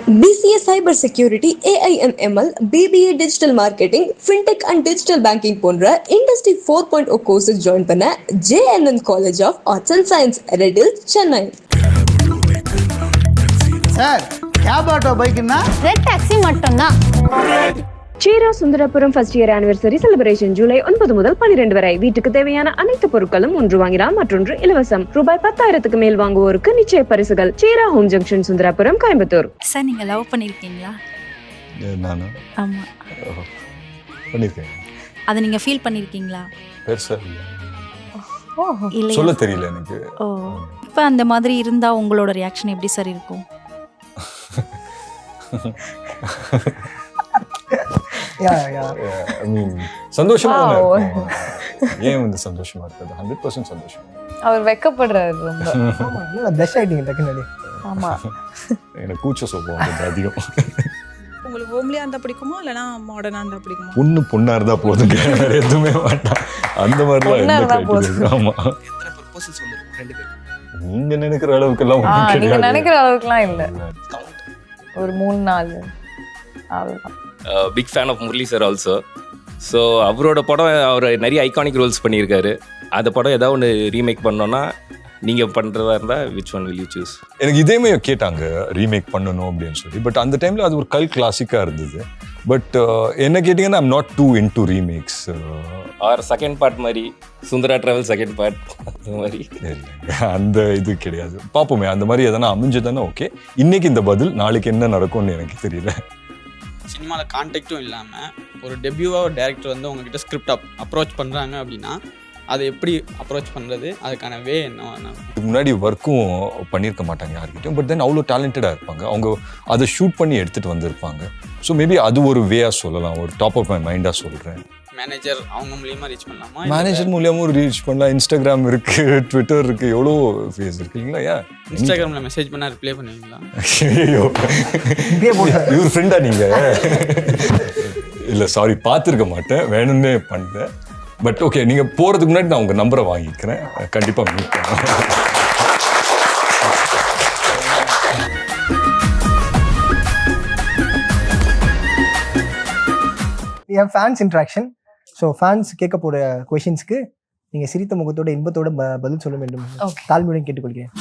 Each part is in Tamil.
BCA Cyber Security, AIMML, BBA Digital Marketing, Fintech and Digital Banking போன்ற Industry 4.0 courses join பண்ண JNN College of Arts and Science, Red Hills, Chennai. Sir cab auto பைக்குன்னா ரெட் டாக்ஸி மட்டும்தான். சீரா Sundarapuram first year anniversary celebration July 9 முதல் 12 வரை. வீட்டுக்கு தேவையான அனைத்து பொருட்களும் ஒன்று வாங்கினால் மற்றொன்று இலவசம். ரூபாய் 10,000க்கு மேல் வாங்குவோருக்கு நிச்சய பரிசுகள். சீரா home junction, Sundarapuram, Coimbatore. Sir நீங்க லவ் பண்ணிருக்கீங்களா? நானா? ஆமா. பண்ணிருக்கேன். அதை நீங்க ஃபீல் பண்ணிருக்கீங்களா? பெருசா இல்ல சொல்ல தெரியல எனக்கு. ஓ, இப்ப அந்த மாதிரி இருந்தா உங்களோட ரியாக்ஷன் எப்படி சார் இருக்கும்? I mean, சந்தோஷமா இருக்கும். ஏன் வந்து சந்தோஷமா இருக்காது? 100% சந்தோஷம். அவர் வெக்கப்படுறாரு ரொம்ப. ஆமா, பெஸ்ட் ஆயிட்டீங்க டக்குனு. ஆமா, எனக்கு கூச்ச சுபாவம் கொஞ்சம் அதிகம். உங்களுக்கு ஹோம்லியா இருந்தா பிடிக்குமா இல்லனா மாடர்னா இருந்தா பிடிக்குமா? பொண்ணா இருந்தா போதுங்க, வேற எதுவுமே வேண்டாம். அந்த மாதிரிலாம் எந்த கிரைட்டீரியா. ஆமா. எத்தனை ப்ரொபோசல்ஸ் வந்திருக்கும் ரெண்டு பேரும்? நீங்க நினைக்கிற அளவுக்கு எல்லாம் ஒண்ணும் நீங்க கிடையாது. நினைக்கிற அளவுக்குலாம் இல்ல. ஒரு 3-4 அவ்வளவுதான். Big fan of Murali sir also. So அவரோட படம் அவர் நிறைய ஐகானிக் ரோல்ஸ் பண்ணியிருக்காரு. அந்த படம் ஏதாவது ஒன்று ரீமேக் பண்ணோன்னா நீங்கள் பண்ணுறதா இருந்தால் which one will you choose? எனக்கு இதேமே கேட்டாங்க ரீமேக் பண்ணணும் அப்படின்னு சொல்லி. பட் அந்த டைமில் அது ஒரு கல் கிளாசிக்காக இருந்தது. பட் என்ன கேட்டிங்கன்னா I'm not too into remakes. Or second part மாதிரி சுந்தரா ட்ராவல் செகண்ட் பார்ட் அந்த மாதிரி அந்த இது கிடையாது. பார்ப்போமே, அந்த மாதிரி எதனா அமைஞ்சதுன்னா ஓகே. இன்னைக்கு இந்த பதில், நாளைக்கு என்ன நடக்கும்னு எனக்கு தெரியல. சினிமாவில் கான்டாக்டும் இல்லாமல் ஒரு டெபியூவாக ஒரு டேரக்டர் வந்து உங்ககிட்ட ஸ்கிரிப்ட் அப்ரோச் பண்ணுறாங்க அப்படின்னா அதை எப்படி அப்ரோச் பண்ணுறது, அதுக்கான வே என்ன? முன்னாடி ஒர்க்கும் பண்ணியிருக்க மாட்டாங்க யார்கிட்டையும். பட் தென் அவ்வளோ டேலண்டடாக இருப்பாங்க. அவங்க அதை ஷூட் பண்ணி எடுத்துகிட்டு வந்திருப்பாங்க. ஸோ மேபி அது ஒரு வேயாக சொல்லலாம். ஒரு டாப் ஆஃப் மை மைண்டாக சொல்கிறேன். மேனேஜர் அவங்க மூலியமாக ரீச் பண்ணலாமா? மேனேஜர் மூலியமும் ரீச் பண்ணலாம். இன்ஸ்டாகிராம் இருக்குது, ட்விட்டர் இருக்குது, எவ்வளோ ஃபேஸ் இருக்கு இல்லைங்களா? ஏன் இன்ஸ்டாகிராமில் மெசேஜ் பண்ணால் ரிப்ளை பண்ணுவீங்களா? ஐயோ, இவர் ஃப்ரெண்டா நீங்கள்? இல்லை சாரி, பார்த்துருக்க மாட்டேன், வேணும்னே பண்ணேன். பட் ஓகே, நீங்கள் போகிறதுக்கு முன்னாடி நான் உங்கள் நம்பரை வாங்கிக்கிறேன். கண்டிப்பாக மீட் பண்ணுவேன். என் ஃபேன்ஸ் இன்ட்ராக்ஷன். ஸோ ஃபேன்ஸ் கேட்க போகிற கொஷின்ஸ்க்கு நீங்கள் சிரித்த முகத்தோட இன்பத்தோட பதில் சொல்ல வேண்டும். தாழ்மையுடன் கேட்டுக்கொள்கிறேன்.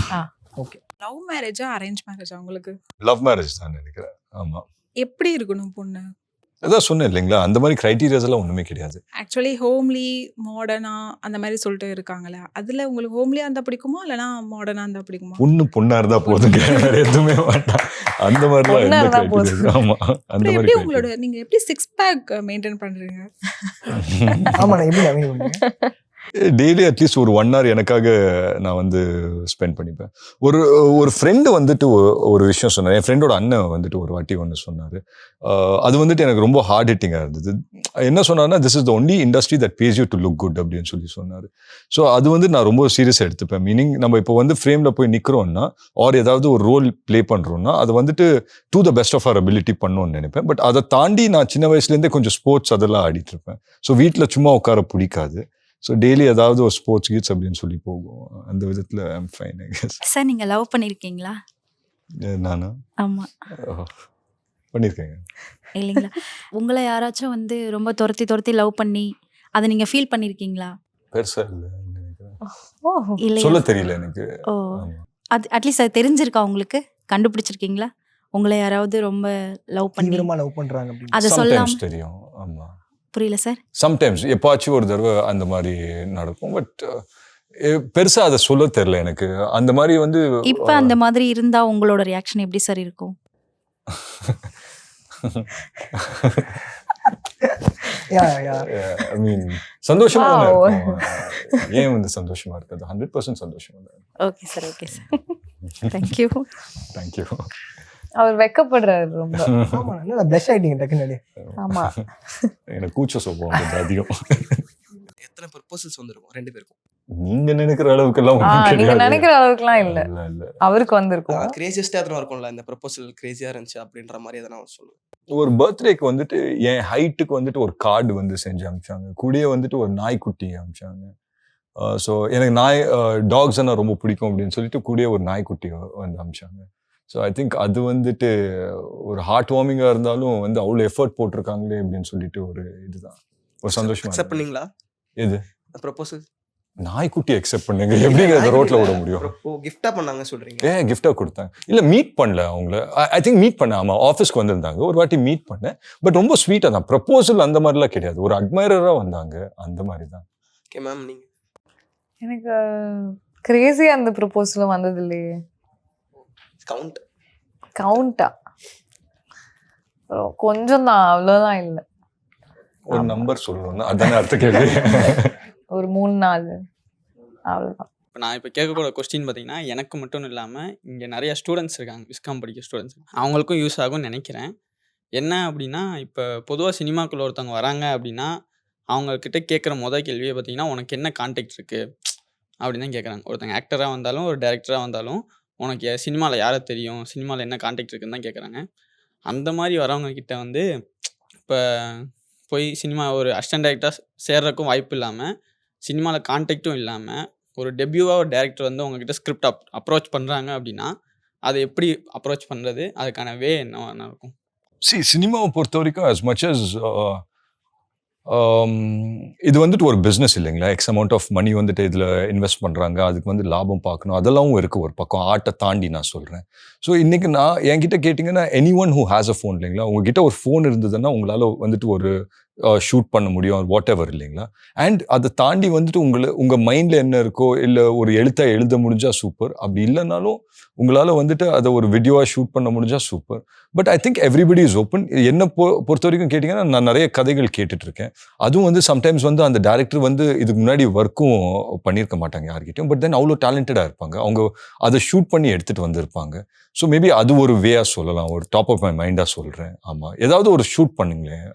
ஓகே. லவ் மேரேஜா அரேஞ்ச் மேரேஜா உங்களுக்கு? லவ் மேரேஜ் தான் நினைக்கிறேன். ஆமாம். எப்படி இருக்கணும் பொண்ணு? அதான் சொன்னேன் இல்லைங்களா, அந்த மாதிரி கிரைட்டீரியாஸ் எல்லாம் ஒன்றுமே கிடையாது. ஆக்சுவலி ஹோம்லி மாடர்னா அந்த மாதிரி சொல்லிட்டு இருக்காங்களே, அதுல உங்களுக்கு ஹோம்லியா இருந்தா பிடிக்குமா இல்லனா மாடர்னா இருந்தா பிடிக்குமா? பொண்ணா இருந்தா போதுங்க, வேற எதுவுமே வேண்டாம். அந்த மாதிரிலாம் எந்த கிரைட்டீரியா. ஆமா, அந்த மாதிரி எப்படி உங்களோட நீங்க எப்படி 6 பேக் மெயின்டைன் பண்றீங்க? ஆமா, நான் எப்படி மெயின்டைன் பண்றேன்? டெய்லி அட்லீஸ்ட் ஒரு 1 hour எனக்காக நான் வந்து ஸ்பெண்ட் பண்ணிப்பேன். ஒரு ஃப்ரெண்டு வந்துட்டு ஒரு விஷயம் சொன்னார். என் ஃப்ரெண்டோட அண்ணன் வந்துட்டு ஒரு வாட்டி ஒன்று சொன்னார். அது வந்துட்டு எனக்கு ரொம்ப ஹார்ட் ஹிட்டிங்காக இருந்தது. என்ன சொன்னார்னா, this is the only industry that face you to look good அப்படின்னு சொன்னார். ஸோ அது வந்து நான் ரொம்ப சீரியஸாக எடுத்துப்பேன். மீனிங், நம்ம இப்போ வந்து ஃப்ரேமில் போய் நிற்கிறோன்னா ஆர் ஏதாவது ஒரு ரோல் ப்ளே பண்ணுறோன்னா அது வந்துட்டு to the best of our ability பண்ணணும்னு நினைப்பேன். பட் அதை தாண்டி நான் சின்ன வயசுலேருந்தே கொஞ்சம் ஸ்போர்ட்ஸ் அதெல்லாம் ஆடிட்டு இருப்பேன். ஸோ வீட்டில் சும்மா உட்கார பிடிக்காது. ஸோ டெய்லி ஏதாவது ஒரு ஸ்போர்ட்ஸ் கீட்ஸ் அப்படின்னு சொல்லி போகும். அந்த விதத்தில் I'm fine, I guess. Sir நீங்க லவ் பண்ணிருக்கீங்களா? நானா? ஆமா. பண்ணியிருக்கேங்க. இல்லைங்களா, உங்களை யாராச்சும் வந்து ரொம்ப துரத்தி லவ் பண்ணி அதை நீங்க ஃபீல் பண்ணிருக்கீங்களா? பெருசா இல்லை நினைக்கிறேன். இல்லையா? சொல்ல தெரியல எனக்கு. ஓ, அது அட்லீஸ்ட் அது தெரிஞ்சிருக்கா உங்களுக்கு? கண்டுபிடிச்சிருக்கீங்களா உங்களை யாராவது ரொம்ப லவ் பண்ணி லவ் பண்றாங்க அப்படின்னு? அதை சொல்லாம தெரியும். ஆமா. புரியல சார். சம்டைம்ஸ் எப்பாச்சும் ஒரு தடவை அந்த மாதிரி நடக்கும். பட் பெருசா அதை சொல்ல தெரியல எனக்கு. அந்த மாதிரி வந்து இப்ப அந்த மாதிரி இருந்தா உங்களோட ரியாக்ஷன் எப்படி சார் இருக்கும்? ஐ மீன், சந்தோஷமா தான் இருக்கும். ஏன் வந்து சந்தோஷமா இருக்காது? 100% சந்தோஷமா தான். Okay sir, okay sir. Thank you. Thank you. அவர் வெக்கப்படுறாரு ரொம்ப. ஆமா, நான் பெஸ்ட் ஆயிட்டீங்க டக்குனு. ஆமா, எனக்கு கூச்ச சுபாவம் கொஞ்சம் அதிகம். எத்தனை ப்ரொபோசல்ஸ் வந்திருக்கும் ரெண்டு பேருக்கும்? நீங்க நினைக்கிற அளவுக்கு எல்லாம் ஒண்ணும் நீங்க கிடையாது. நினைக்கிற அளவுக்குலாம் இல்ல. இல்ல. அவருக்கு வந்திருக்கும். கிரேசியஸ்டா எத்தனை இருக்கும்ல, இந்த ப்ரொபோசல் கிரேசியா இருந்துச்சு அப்படின்ற மாதிரி எதனா சொல்லுங்க. ஒரு பர்த்டேக்கு வந்துட்டு என் ஹைட்டுக்கு வந்துட்டு ஒரு கார்டு வந்து செஞ்சு அனுப்பிச்சாங்க. கூடயே வந்துட்டு ஒரு நாய்க்குட்டி அனுப்பிச்சாங்க. ஸோ எனக்கு டாக்ஸ் ரொம்ப பிடிக்கும் அப்படின்னு சொல்லிட்டு கூடயே ஒரு நாய்க்குட்டி வந்து அனுப்பிச்சாங்க. ஸோ ஐ திங்க் அது வந்துட்டு ஒரு ஹார்ட் வார்மிங்காக இருந்தாலும் வந்து அவ்வளோ எஃபர்ட் போட்டிருக்காங்களே அப்படின்னு சொல்லிட்டு ஒரு இதுதான் ஒரு சந்தோஷமா அக்செப்ட் இருக்கு. பண்ணீங்களா எது ப்ரொபோசல்? நாய்க்குட்டி அக்செப்ட் பண்ணுங்க, எப்படிங்க அதை ரோட்ல விட முடியும்? கிஃப்டா பண்ணாங்க சொல்றீங்க? கிஃப்டா கொடுத்தாங்க. இல்ல மீட் பண்ணல அவங்கள. ஐ திங்க் மீட் பண்ணேன். ஆமா, ஆஃபீஸ்க்கு வந்திருந்தாங்க, ஒரு வாட்டி மீட் பண்ணேன். பட் ரொம்ப ஸ்வீட்டா தான். ப்ரப்போசல் அந்த மாதிரிலாம் கிடையாது, ஒரு அட்மைரரா வந்தாங்க, அந்த மாதிரி தான். ஓகே மேம், நீங்க எனக்கு கிரேசியா அந்த ப்ரொபோசலும் வந்தது இல்லையே. கவுண்டா கொஞ்சம் தான், அவ்வளோதான் இல்லை. ஒரு நம்பர் சொல்லணும்னா அதானே அடுத்த கேள்வி. ஒரு 3-4 அவ்வளோதான். இப்போ நான் இப்போ கேட்கக்கூட கொஸ்டின் பார்த்தீங்கன்னா, எனக்கு மட்டும் இல்லாமல் இங்கே நிறைய ஸ்டூடெண்ட்ஸ் இருக்காங்க, விஸ்காம் படிக்கிற ஸ்டூடெண்ட்ஸ், அவங்களுக்கும் யூஸ் ஆகும்னு நினைக்கிறேன். என்ன அப்படின்னா, இப்போ பொதுவாக சினிமாக்குள்ள ஒருத்தவங்க வராங்க அப்படின்னா, அவங்கக்கிட்ட கேட்குற கேள்வியை பார்த்தீங்கன்னா, உனக்கு என்ன கான்டாக்ட் இருக்குது அப்படின்னு தான் கேட்குறாங்க. ஒருத்தங்க ஆக்டராக வந்தாலும் ஒரு டைரக்டராக வந்தாலும், உனக்கு சினிமாவில் யாரை தெரியும், சினிமாவில் என்ன கான்டாக்ட் இருக்குன்னு தான் கேட்குறாங்க. அந்த மாதிரி வரவங்க கிட்ட வந்து இப்போ போய் சினிமா ஒரு அசிஸ்டன்ட் டைரக்டராக சேர்றதுக்கும் வாய்ப்பு இல்லாமல், சினிமாவில் கான்டாக்டும் இல்லாமல், ஒரு டெபியூவாக ஒரு டேரக்டர் வந்து உங்ககிட்ட ஸ்கிரிப்ட் அப்ரோச் பண்ணுறாங்க அப்படின்னா, அதை எப்படி அப்ரோச் பண்ணுறது, அதுக்கான வே என்ன இருக்கும்? சினிமாவை பொறுத்த வரைக்கும் as much as இது வந்துட்டு ஒரு பிஸ்னஸ் இல்லைங்களா? எக்ஸ் அமௌண்ட் ஆஃப் மணி வந்துட்டு இதில் இன்வெஸ்ட் பண்ணுறாங்க, அதுக்கு வந்து லாபம் பார்க்கணும், அதெல்லாம் இருக்குது ஒரு பக்கம். ஆர்ட்டை தாண்டி நான் சொல்கிறேன். ஸோ இன்றைக்கி நான் என்கிட்ட கேட்டிங்கன்னா, any one who has a phone இல்லைங்களா, உங்ககிட்ட ஒரு ஃபோன் இருந்ததுன்னா உங்களால் வந்துட்டு ஒரு ஷூட் பண்ண முடியும், வாட் எவர் இல்லைங்களா. அண்ட் அதை தாண்டி வந்துட்டு உங்கள் மைண்டில் என்ன இருக்கோ, இல்லை ஒரு எழுத்தை எழுத முடிஞ்சால் சூப்பர், அப்படி இல்லைனாலும் உங்களால் வந்துட்டு அதை ஒரு வீடியோவாக ஷூட் பண்ண முடிஞ்சால் super. But I think everybody is open. என்னை பொறுத்த வரைக்கும் கேட்டிங்கன்னா, நான் நிறைய கதைகள் கேட்டுட்ருக்கேன். அதுவும் வந்து சம்டைம்ஸ் வந்து அந்த டேரக்டர் வந்து இதுக்கு முன்னாடி ஒர்க்கும் பண்ணியிருக்க மாட்டாங்க யார்கிட்டையும், பட் தென் அவ்வளோ டேலண்டடாக இருப்பாங்க, அவங்க அதை ஷூட் பண்ணி எடுத்துகிட்டு வந்திருப்பாங்க. ஸோ மேபி அது ஒரு வேயாக சொல்லலாம், ஒரு டாப் ஆஃப் மை மைண்டாக சொல்கிறேன். ஆமாம், ஏதாவது ஒரு ஷூட் பண்ணுங்களேன்.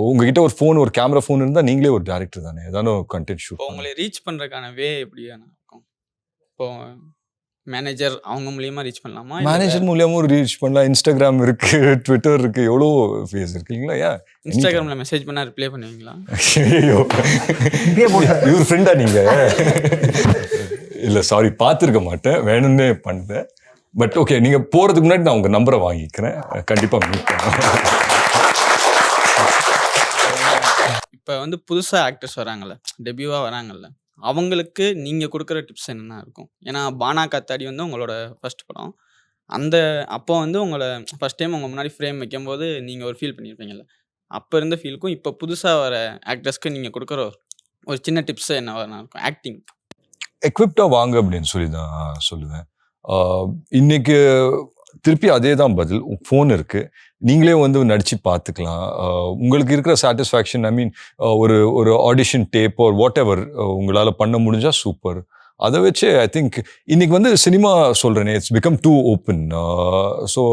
உங்ககிட்ட ஒரு ஃபோன், ஒரு கேமரா ஃபோன் இருந்தால் நீங்களே ஒரு டேரக்டர் தானே, ஏதாவது கண்டென்ட் ஷூட். உங்களை ரீச் பண்ணுறதுக்கான வே எப்படியா இருக்கும்? இப்போ மேனேஜர் அவங்க மூலியமாக ரீச் பண்ணலாமா? மேனேஜர் மூலியமாக ரீச் பண்ணலாம். இன்ஸ்டாகிராம் இருக்குது, ட்விட்டர் இருக்குது, எவ்வளோ ஃபேஸ் இருக்கு இல்லைங்களா? ஏன் இன்ஸ்டாகிராமில் மெசேஜ் பண்ணால் ரிப்ளை பண்ணுவீங்களா? ஐயோ, இவர் ஃப்ரெண்டா நீங்கள்? இல்லை சாரி, பார்த்துருக்க மாட்டேன், வேணும்னே பண்ணேன். பட் ஓகே, நீங்கள் போகிறதுக்கு முன்னாடி நான் உங்கள் நம்பரை வாங்கிக்கிறேன், கண்டிப்பாக மீட் பண்ணுவோம். இப்போ வந்து புதுசாக ஆக்டர்ஸ் வராங்கல்ல, டெபியூவாக வராங்கல்ல, அவங்களுக்கு நீங்கள் கொடுக்குற டிப்ஸ் என்னென்ன இருக்கும்? ஏன்னா பானா காத்தாடி வந்து உங்களோட ஃபர்ஸ்ட் படம். அப்போ வந்து உங்களை ஃபர்ஸ்ட் டைம் உங்கள் முன்னாடி ஃப்ரேம் வைக்கும்போது நீங்கள் ஒரு ஃபீல் பண்ணியிருப்பீங்கல்ல, அப்போ இருந்த ஃபீலுக்கும் இப்போ புதுசாக வர ஆக்டர்ஸ்க்கு நீங்கள் கொடுக்குற ஒரு சின்ன டிப்ஸ் என்னவா இருக்கும்? ஆக்டிங் எக்விப்டாக வாங்க அப்படின்னு சொல்லி தான் சொல்லுவேன். இன்னைக்கு திருப்பி அதே தான் பதில். ஃபோன் இருக்குது, நீங்களே வந்து நடித்து பார்த்துக்கலாம். உங்களுக்கு இருக்கிற சாட்டிஸ்ஃபேக்ஷன், ஐ மீன் ஒரு ஆடிஷன் டேப் ஒரு வாட் எவர் உங்களால் பண்ண முடிஞ்சால் சூப்பர். அதை வச்சு ஐ திங்க் இன்னைக்கு வந்து சினிமா சொல்கிறேனே, it's become too open. So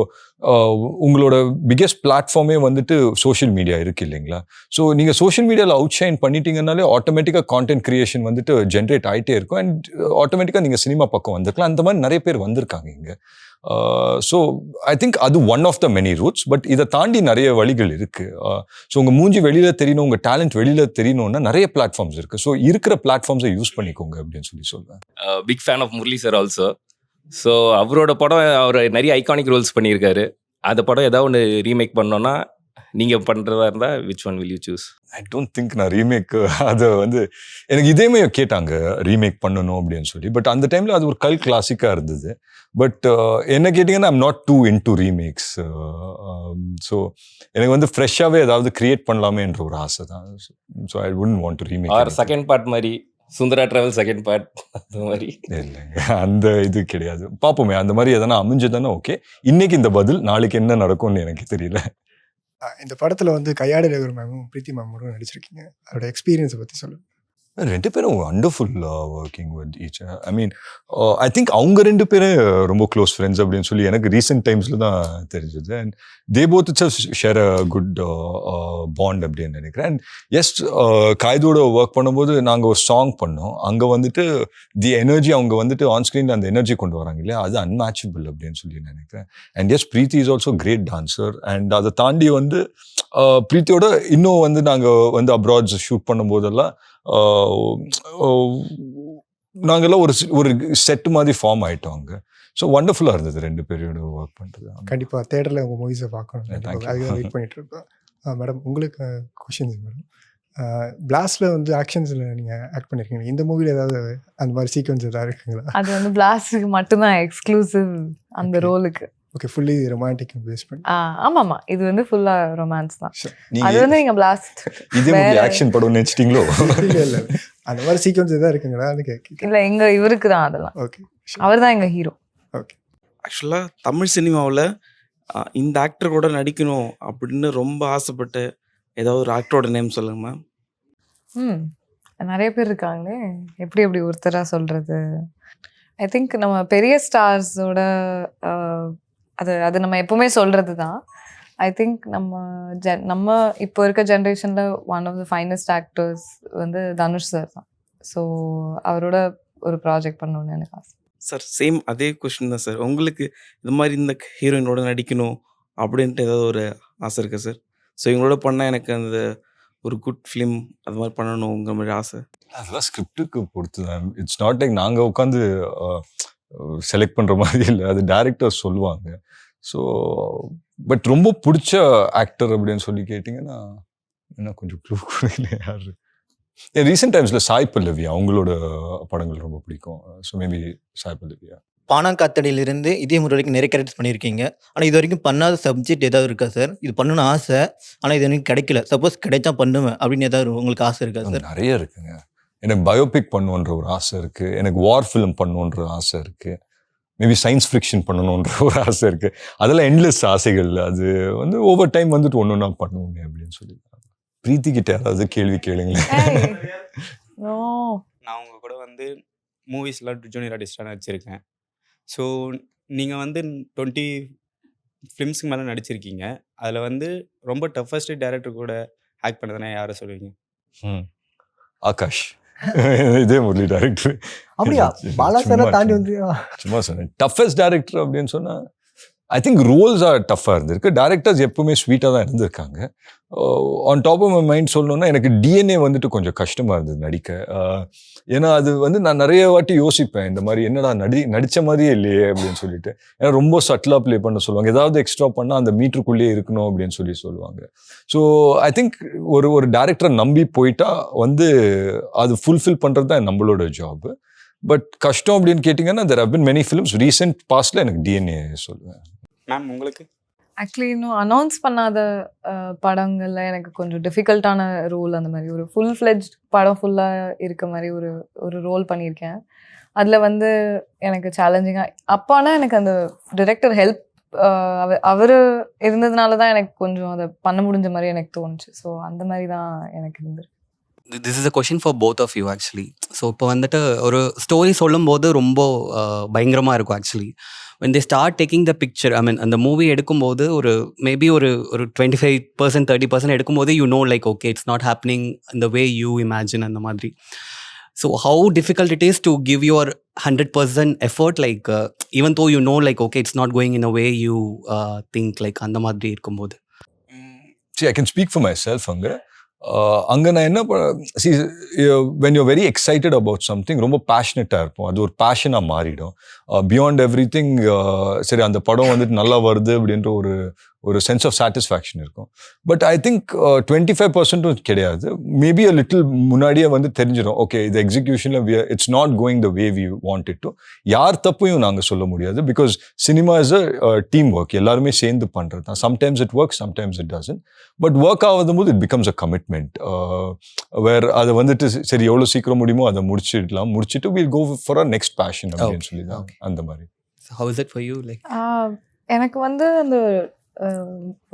உங்களோட பிக்கெஸ்ட் பிளாட்ஃபார்மே வந்துட்டு சோஷியல் மீடியா இருக்குது இல்லைங்களா? ஸோ நீங்கள் சோஷியல் மீடியாவில் அவுட் ஷைன் பண்ணிட்டீங்கன்னாலே ஆட்டோமேட்டிக்காக கான்டென்ட் கிரியேஷன் வந்துட்டு ஜென்ரேட் ஆகிட்டே இருக்கும். அண்ட் ஆட்டோமேட்டிக்காக நீங்கள் சினிமா பக்கம் வந்திருக்கலாம். அந்த மாதிரி நிறைய பேர் வந்திருக்காங்க இங்கே. ஸோ ஐ திங்க் அது one of the many routes. But இதை தாண்டி நிறைய வழிகள் இருக்குது. ஸோ உங்கள் மூஞ்சி வெளியில் தெரியணும், உங்கள் டேலண்ட் வெளியில் தெரியணும்னா நிறைய பிளாட்ஃபார்ம்ஸ் இருக்குது. ஸோ இருக்கிற பிளாட்ஃபார்ம்ஸை யூஸ் பண்ணிக்கோங்க அப்படின்னு சொல்லுவேன். Big fan of Murali sir also. So அவரோட படம் அவர் நிறைய ஐகானிக் ரோல்ஸ் பண்ணியிருக்காரு. அந்த படம் ஏதாவது ஒன்று ரீமேக் பண்ணோன்னா நீங்கள் பண்ணுறதா இருந்தால் which one will you choose? I don't think நான் ரீமேக் அதை வந்து எனக்கு இதேமே கேட்டாங்க ரீமேக் பண்ணணும் அப்படின்னு சொல்லி. பட் அந்த டைமில் அது ஒரு கல் கிளாசிக்காக இருந்தது. பட் என்ன கேட்டிங்கன்னா I'm not too into remakes. So எனக்கு வந்து ஃப்ரெஷ்ஷாகவே ஏதாவது கிரியேட் பண்ணலாமேன்ற ஒரு ஆசை தான். So I wouldn't want to remake. Or second part மாதிரி சுந்தரா டிராவல் செகண்ட் பார்ட் அந்த மாதிரி? இல்லைங்க, அந்த இது கிடையாது. பார்ப்போமே, அந்த மாதிரி எதனா அமைஞ்சதுன்னா ஓகே. இன்னைக்கு இந்த பதில், நாளைக்கு என்ன நடக்கும்னு எனக்கு தெரியல. இந்த படத்தில் வந்து கையாடு ரகுர் மேமும் பிரீத்தி மேமும் நடிச்சிருக்கீங்க, அதோட எக்ஸ்பீரியன்ஸை பற்றி சொல்லுங்கள். ரெண்டு பேரும் wonderful working with each. I mean I think அவங்க ரெண்டு பேரும் ரொம்ப க்ளோஸ் ஃப்ரெண்ட்ஸ் அப்படின்னு சொல்லி எனக்கு ரீசெண்ட் டைம்ஸில் தான் தெரிஞ்சது. And they both it's share a good bond அப்படின்னு நினைக்கிறேன். அண்ட் எஸ், காய்தோட ஒர்க் பண்ணும்போது நாங்கள் ஒரு சாங் பண்ணோம். அங்கே வந்துட்டு தி எனர்ஜி அவங்க வந்துட்டு ஆன் ஸ்க்ரீனில் அந்த எனர்ஜி கொண்டு வராங்க இல்லையா, அது அன்மேட்சபிள் அப்படின்னு சொல்லி நினைக்கிறேன். And yes, Preethi is also great dancer. And அதை தாண்டி வந்து பிரீத்தியோட இன்னும் வந்து நாங்கள் வந்து அப்ராட்ஸ் ஷூட் பண்ணும்போதெல்லாம் நாங்கள்லாம் ஒரு செட்டு மாதிரி ஃபார்ம் ஆகிட்டோம் அங்கே. ஸோ வண்டர்ஃபுல்லாக இருந்தது 2 பேரோட ஒர்க் பண்ணுறது. கண்டிப்பாக தேட்டரில் உங்கள் மூவிஸை பார்க்கணும். thank you. அதுதான் வெயிட் பண்ணிட்டு இருக்கோம். மேடம் உங்களுக்கு கொஷின்ஸ் மேடம். பிளாஸ்டில் வந்து ஆக்ஷன்ஸில் நீங்கள் ஆக்ட் பண்ணியிருக்கீங்க. இந்த மூவியில் ஏதாவது அந்த மாதிரி சீக்வன்ஸ் ஏதாவது இருக்குங்களா? அது வந்து பிளாஸ்டுக்கு மட்டும்தான் எக்ஸ்க்ளூசிவ் அந்த Okay. ரோலுக்கு. ஓகே, ஃபுல்லி ரொமான்டிக் பேஸ் பண்ணி. ஆமாமா, இது வந்து ஃபுல்லா ரொமான்ஸ் தான். அது நீங்கள் வந்து நீங்க பிளாஸ்ட் இதே மாதிரி ஆக்ஷன் படம் நினச்சிட்டிங்களோ? இல்லை இல்லை அந்த மாதிரி சீக்வன்ஸ் எதாவது இருக்குங்களான்னு கேட்க. இல்ல, எங்க இவருக்கு தான் அதெல்லாம். ஓகே, அவர் தான் எங்க ஹீரோ. ஓகே. ஆக்சுவலாக தமிழ் சினிமாவில் இந்த ஆக்டர் கூட நடிக்கணும் அப்படின்னு ரொம்ப ஆசைப்பட்டு ஏதாவது ஒரு ஆக்டரோட நேம் சொல்லுங்க மேம். நிறைய பேர் இருக்காங்களே, எப்படி எப்படி ஒருத்தரா சொல்றது? ஐ திங்க் நம்ம பெரிய ஸ்டார்ஸோட அது அது நம்ம எப்பவுமே சொல்றது தான். ஐ திங்க் நம்ம இப்போ இருக்க ஜென்ரேஷன்ல one of the finest actors வந்து தனுஷ் சார் தான். ஸோ அவரோட ஒரு ப்ராஜெக்ட் பண்ணணும்னு எனக்கு ஆசை. சார் சேம் அதே கொஸ்டின் தான் சார். உங்களுக்கு இது மாதிரி இந்த ஹீரோயினோட நடிக்கணும் அப்படின்ட்டு ஏதாவது ஒரு ஆசை இருக்கா சார்? ஸோ இவங்களோட பண்ணால் எனக்கு அந்த ஒரு குட் ஃபிலிம் அது மாதிரி பண்ணணுங்கிற மாதிரி ஆசை. அதெல்லாம் ஸ்கிரிப்டுக்கு பொறுத்து தான். இட்ஸ் நாட் லைக் நாங்கள் உட்காந்து செலக்ட் பண்ணுற மாதிரி இல்லை, அது டேரக்டர்ஸ் சொல்லுவாங்க. ஸோ பட் ரொம்ப பிடிச்ச ஆக்டர் அப்படின்னு சொல்லி கேட்டிங்கன்னா என்ன கொஞ்சம் க்ளூ கொடுக்கல யார்? ரீசெண்ட் டைம்ஸில் சாய் பல்லவி அவங்களோட படங்கள் ரொம்ப பிடிக்கும். ஸோ மேபி சாய் பல்லவியா. பானாங்காத்தடியிலிருந்து இதே முறை வரைக்கும் நிறைய கேரக்டர்ஸ் பண்ணியிருக்கீங்க. ஆனால் இது வரைக்கும் பண்ணாத சப்ஜெக்ட் ஏதாவது இருக்கா சார்? இது பண்ணணும்னு ஆசை, ஆனால் இது வரைக்கும் கிடைக்கல. சப்போஸ் கிடைச்சா பண்ணுவேன் அப்படின்னு ஏதாவது உங்களுக்கு ஆசை இருக்கா சார்? நிறைய இருக்குங்க. எனக்கு பயோபிக் பண்ணுன்ற ஒரு ஆசை இருக்குது, எனக்கு வார் ஃபிலிம் பண்ணுன்ற ஆசை இருக்குது, மேபி சயின்ஸ் ஃபிக்ஷன் பண்ணணுன்ற ஒரு ஆசை இருக்குது. அதெல்லாம் எண்ட்லெஸ் ஆசைகள். அது வந்து ஓவர் டைம் வந்துட்டு ஒன்று ஒன்றா பண்ணுவோங்க அப்படின்னு சொல்லி. பிரீத்தி கிட்ட யாராவது கேள்வி கேளுங்களேன். நான் உங்கள் கூட வந்து மூவிஸ்லாம் ஜூனியர் ஆர்டிஸ்டாக நடிச்சிருக்கேன். ஸோ நீங்கள் வந்து 20 ஃபிலிம்ஸ்க்கு மேலே நடிச்சிருக்கீங்க. அதில் வந்து ரொம்ப டஃபஸ்ட் டேரக்டர் கூட ஆக்ட் பண்ணதுன்னா யாரை சொல்லுவீங்க? ஆகாஷ். இதே முரளி டேரக்டர். அப்படியா? பாலா சாரை தாண்டி வந்து சும்மா சொன்னேன். டஃபஸ்ட் டேரக்டர் அப்படின்னு சொன்னால் ஐ திங்க் ரோல்ஸ் ஆர் டஃப்பாக இருந்திருக்கு. டேரக்டர்ஸ் எப்பவுமே ஸ்வீட்டாக தான் இருந்திருக்காங்க. On top of my mind சொல்லணும்னா எனக்கு டிஎன்ஏ வந்துட்டு கொஞ்சம் கஷ்டமாக இருந்தது நடிக்க. ஏன்னா அது வந்து நான் நிறைய வாட்டி யோசிப்பேன், இந்த மாதிரி என்னடா நடித்த மாதிரியே இல்லையே அப்படின்னு சொல்லிட்டு. ஏன்னா ரொம்ப சட்டிலாக ப்ளே பண்ண சொல்லுவாங்க, ஏதாவது எக்ஸ்ட்ரா பண்ணால் அந்த மீட்டருக்குள்ளேயே இருக்கணும் அப்படின்னு சொல்லுவாங்க. ஸோ ஐ திங்க் ஒரு டேரக்டரை நம்பி போயிட்டா வந்து அது ஃபுல்ஃபில் பண்ணுறது தான் நம்மளோட ஜாப். பட் கஷ்டம் அப்படின்னு கேட்டிங்கன்னா there have been many films recent பாஸ்டில் எனக்கு டிஎன்ஏ சொல்லுவேன். மேம் உங்களுக்கு? ஆக்சுவலி இன்னும் அனௌன்ஸ் பண்ணாத படங்கள்ல எனக்கு கொஞ்சம் டிஃபிகல்ட்டான ரோல், அந்த மாதிரி ஒரு ஃபுல் ஃப்ளெஜ்ட் படம் ஃபுல்லாக இருக்க மாதிரி ஒரு ரோல் பண்ணியிருக்கேன். அதில் வந்து எனக்கு சேலஞ்சிங்காக அப்பானா எனக்கு அந்த டிரெக்டர் ஹெல்ப் அவர் இருந்ததுனால தான் எனக்கு கொஞ்சம் அதை பண்ண முடிஞ்ச மாதிரி எனக்கு தோணுச்சு. ஸோ அந்த மாதிரி தான் எனக்கு இருந்தது. This is a question for both of you actually. So இப்போ வந்துட்டு ஒரு ஸ்டோரி சொல்லும்போது ரொம்ப பயங்கரமாக இருக்கும் actually. when they start taking the picture, I mean அந்த மூவி எடுக்கும்போது ஒரு மேபி ஒரு 25% 30% எடுக்கும்போது you know like okay it's not happening in the way you imagine அந்த மாதிரி. So how difficult it is to give your 100% effort like even though you know like okay it's not going in a way you think like அந்த மாதிரி இருக்கும்போது. See, I can speak for myself அங்கே நான் என்ன when you're very excited about something ரொம்ப பேஷனட்டாக இருப்போம், அது ஒரு பேஷனாக மாறிடும். பியாண்ட் எவ்ரி திங் சரி அந்த படம் வந்துட்டு நல்லா வருது அப்படின்ற ஒரு சென்ஸ் ஆஃப் சாட்டிஸ்ஃபேக்ஷன் இருக்கும். பட் ஐ திங்க் 25% கிடையாது, மேபி அ லிட்டில் முன்னாடியே வந்து தெரிஞ்சிடும் ஓகே இது எக்ஸிக்யூஷனில் it's not going the way we want it to. யார் தப்பையும் நாங்கள் சொல்ல முடியாது, because cinema is a team work, எல்லாருமே சேர்ந்து பண்ணுறது தான். Sometimes it work, sometimes it doesn't. But work ஆகும் போது it becomes a commitment where அதை வந்துட்டு சரி எவ்வளோ சீக்கிரம் முடியுமோ அதை முடிச்சுட்டு will go for a next passion அப்படின்னு சொல்லி தான் அந்த மாதிரி. How is it for you like? எனக்கு வந்து அந்த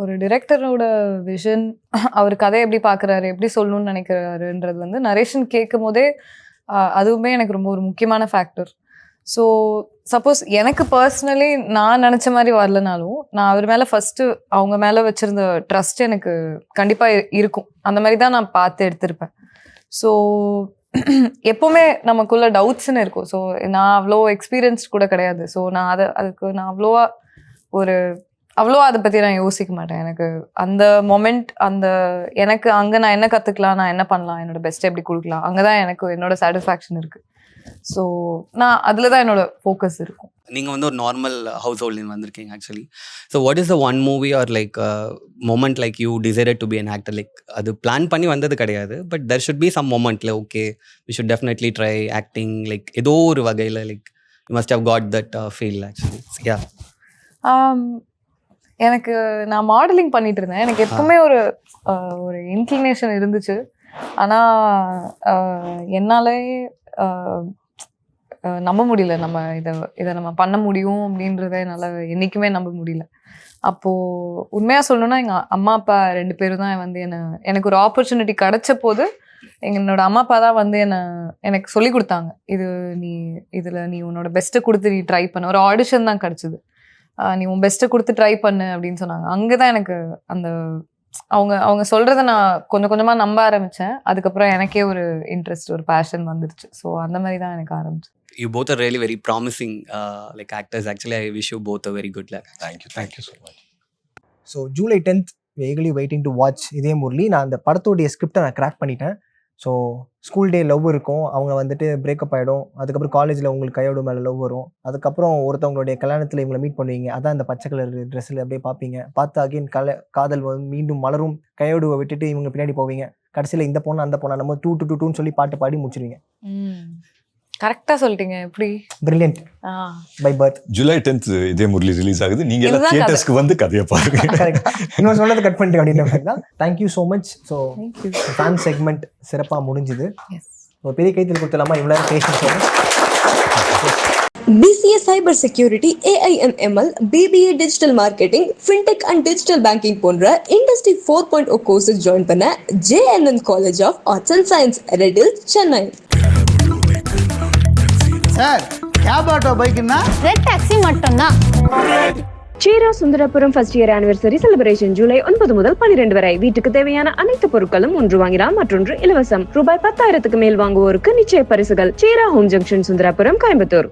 ஒரு டிரெக்டரோட விஷன், அவர் கதை எப்படி பார்க்குறாரு, எப்படி சொல்லணும்னு நினைக்கிறாருன்றது வந்து நரேஷன் கேட்கும் போதே அதுவுமே எனக்கு ரொம்ப ஒரு முக்கியமான ஃபேக்டர். ஸோ சப்போஸ் எனக்கு பர்சனலி நான் நினச்ச மாதிரி வரலனாலும் நான் அவர் மேலே ஃபஸ்ட்டு அவங்க மேலே வச்சுருந்த ட்ரஸ்ட் எனக்கு கண்டிப்பாக இருக்கும். அந்த மாதிரி தான் நான் பார்த்து எடுத்திருப்பேன். ஸோ எப்போவுமே நமக்குள்ள டவுட்ஸ்ன்னு இருக்கும். ஸோ நான் அவ்வளோ எக்ஸ்பீரியன்ஸ் கூட கிடையாது. ஸோ நான் அதுக்கு நான் அவ்வளோவா அதை பற்றி நான் யோசிக்க மாட்டேன். எனக்கு அந்த மொமெண்ட் எனக்கு அங்கே நான் என்ன கற்றுக்கலாம், நான் என்ன பண்ணலாம், என்னோட பெஸ்ட்டை எப்படி கொடுக்கலாம், அங்கே தான் எனக்கு என்னோட சாட்டிஸ்ஃபேக்ஷன் இருக்குது. ஸோ நான் அதில் தான் என்னோட ஃபோக்கஸ் இருக்கும். நீங்கள் வந்து ஒரு நார்மல் ஹவுஸ் ஹோல்ட்லேருந்து வந்திருக்கீங்க actually. So what is the one movie or like moment like you decided to be an actor? Like அது பிளான் பண்ணி வந்தது கிடையாது, but there should be some மொமெண்ட்ல okay we should definitely try acting, like ஏதோ ஒரு வகையில் like you must have got that feel actually. Yeah, எனக்கு நான் மாடலிங் பண்ணிட்டு இருந்தேன். எனக்கு எப்பவுமே ஒரு இன்க்ளினேஷன் இருந்துச்சு. ஆனால் என்னாலே நம்ப முடியல நம்ம இதை நம்ம பண்ண முடியும் அப்படின்றத என்னால் என்றைக்குமே நம்ப முடியல. அப்போது உண்மையாக சொல்லணுன்னா எங்கள் அம்மா அப்பா 2 பேரும் தான் வந்து எனக்கு ஒரு ஆப்பர்ச்சுனிட்டி கிடச்ச போது என்னோட அம்மா அப்பா தான் வந்து எனக்கு சொல்லி கொடுத்தாங்க. இதில் நீ உன்னோட பெஸ்ட்டை கொடுத்து நீ ட்ரை பண்ண. ஒரு ஆடிஷன் தான் கிடச்சிது. நீ உன் பெஸ்ட்டை கொடுத்து ட்ரை பண்ணு அப்படின்னு சொன்னாங்க. அங்கே தான் எனக்கு அந்த அவங்க சொல்கிறத நான் கொஞ்சம் கொஞ்சமாக நம்ப ஆரம்பித்தேன். அதுக்கப்புறம் எனக்கே ஒரு இன்ட்ரெஸ்ட், ஒரு பேஷன் வந்துருச்சு. ஸோ அந்த மாதிரி தான் எனக்கு ஆரம்பிச்சு. You both are really very promising like actors. Actually, I wish you both a very good luck. Thank you so much. So July 10th eagerly waiting to watch இதே முரளி. நான் அந்த படத்தோடைய ஸ்கிரிப்டை நான் கிராக் பண்ணிட்டேன். ஸோ ஸ்கூல் டே லவ் இருக்கும், அவங்க வந்துட்டு பிரேக்கப் ஆகிடும், அதுக்கப்புறம் காலேஜில் உங்களுக்கு கையோடு மேலே லவ் வரும், அதுக்கப்புறம் ஒருத்தவங்களுடைய கல்யாணத்தில் இவங்களை மீட் பண்ணுவீங்க, அதான் இந்த பச்சை கலர் ட்ரெஸ்ஸில் அப்படியே பார்ப்பீங்க, பார்த்து அகைன் காதல் வந்து மீண்டும் மலரும், கையோடுவை விட்டுட்டு இவங்க பின்னாடி போவீங்க, கடைசியில் இந்த பொண்ணு அந்த பொண்ணை நம்ம 2 சொல்லி பாட்டு பாடி முடிச்சிருவீங்க. கரெக்டாக சொல்லிட்டீங்க. எப்படி brilliant. By birth July 10th இதே முரளி ரிலீஸ் ஆகுது. நீங்க எல்லாம் தியேட்டர்ஸ்க்கு வந்து கதையை பாருங்க. கரெக்ட். இன்னும் சொன்னது கட் பண்ணிட்டு அப்படின்ற மாதிரி தான். Thank you so much. So fan segment சிறப்பாக முடிஞ்சுது. ஒரு பெரிய கைத்தில் கொடுத்துலாமா? இவ்வளோ பேஷன்ஸோட BCA Cyber Security, AIMML, BBA Digital Marketing, FinTech and Digital Banking போன்ற Industry 4.0 courses join பண்ண JNN College of Arts and Science, Red Hills, Chennai. Sir, cab auto பைக்குன்னா ரெட் டாக்ஸி மட்டும்தான். சீரா Sundarapuram first year anniversary celebration July 9 முதல் 12 வரை. வீட்டுக்கு தேவையான அனைத்து பொருட்களும் ஒன்று வாங்கினால் மற்றொன்று இலவசம். ரூபாய் 10,000க்கு மேல் வாங்குவோருக்கு நிச்சய பரிசுகள். சீரா ஹோம் ஜங்ஷன், சுந்தரபுரம், கோயம்புத்தூர்.